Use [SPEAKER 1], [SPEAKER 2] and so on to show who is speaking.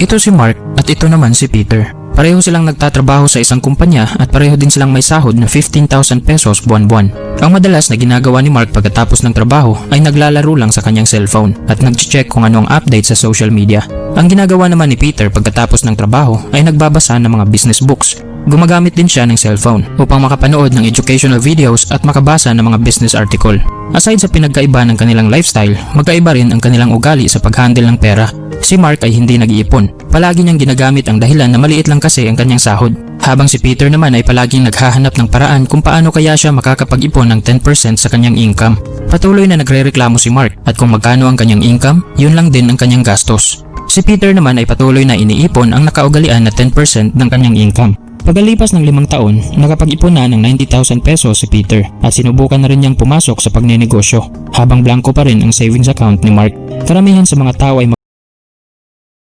[SPEAKER 1] Ito si Mark at ito naman si Peter. Pareho silang nagtatrabaho sa isang kumpanya at pareho din silang may sahod na 15,000 pesos buwan-buwan. Ang madalas na ginagawa ni Mark pagkatapos ng trabaho ay naglalaro lang sa kanyang cellphone at nag-check kung ano ang update sa social media. Ang ginagawa naman ni Peter pagkatapos ng trabaho ay nagbabasa ng mga business books. Gumagamit din siya ng cellphone upang makapanood ng educational videos at makabasa ng mga business article. Aside sa pinagkaiba ng kanilang lifestyle, magkaiba rin ang kanilang ugali sa paghandle ng pera. Si Mark ay hindi nag-iipon. Palagi niyang ginagamit ang dahilan na maliit lang kasi ang kanyang sahod. Habang si Peter naman ay palaging naghahanap ng paraan kung paano kaya siya makakapag-ipon ng 10% sa kanyang income. Patuloy na nagrereklamo si Mark at kung magkano ang kanyang income, yun lang din ang kanyang gastos. Si Peter naman ay patuloy na iniipon ang nakaugalian na 10% ng kanyang income. Pagkalipas ng 5 taon, nakapag-ipon na ng 90,000 pesos si Peter at sinubukan na rin niyang pumasok sa pagnenegosyo habang blanco pa rin ang savings account ni Mark. Karamihan sa mga tao ay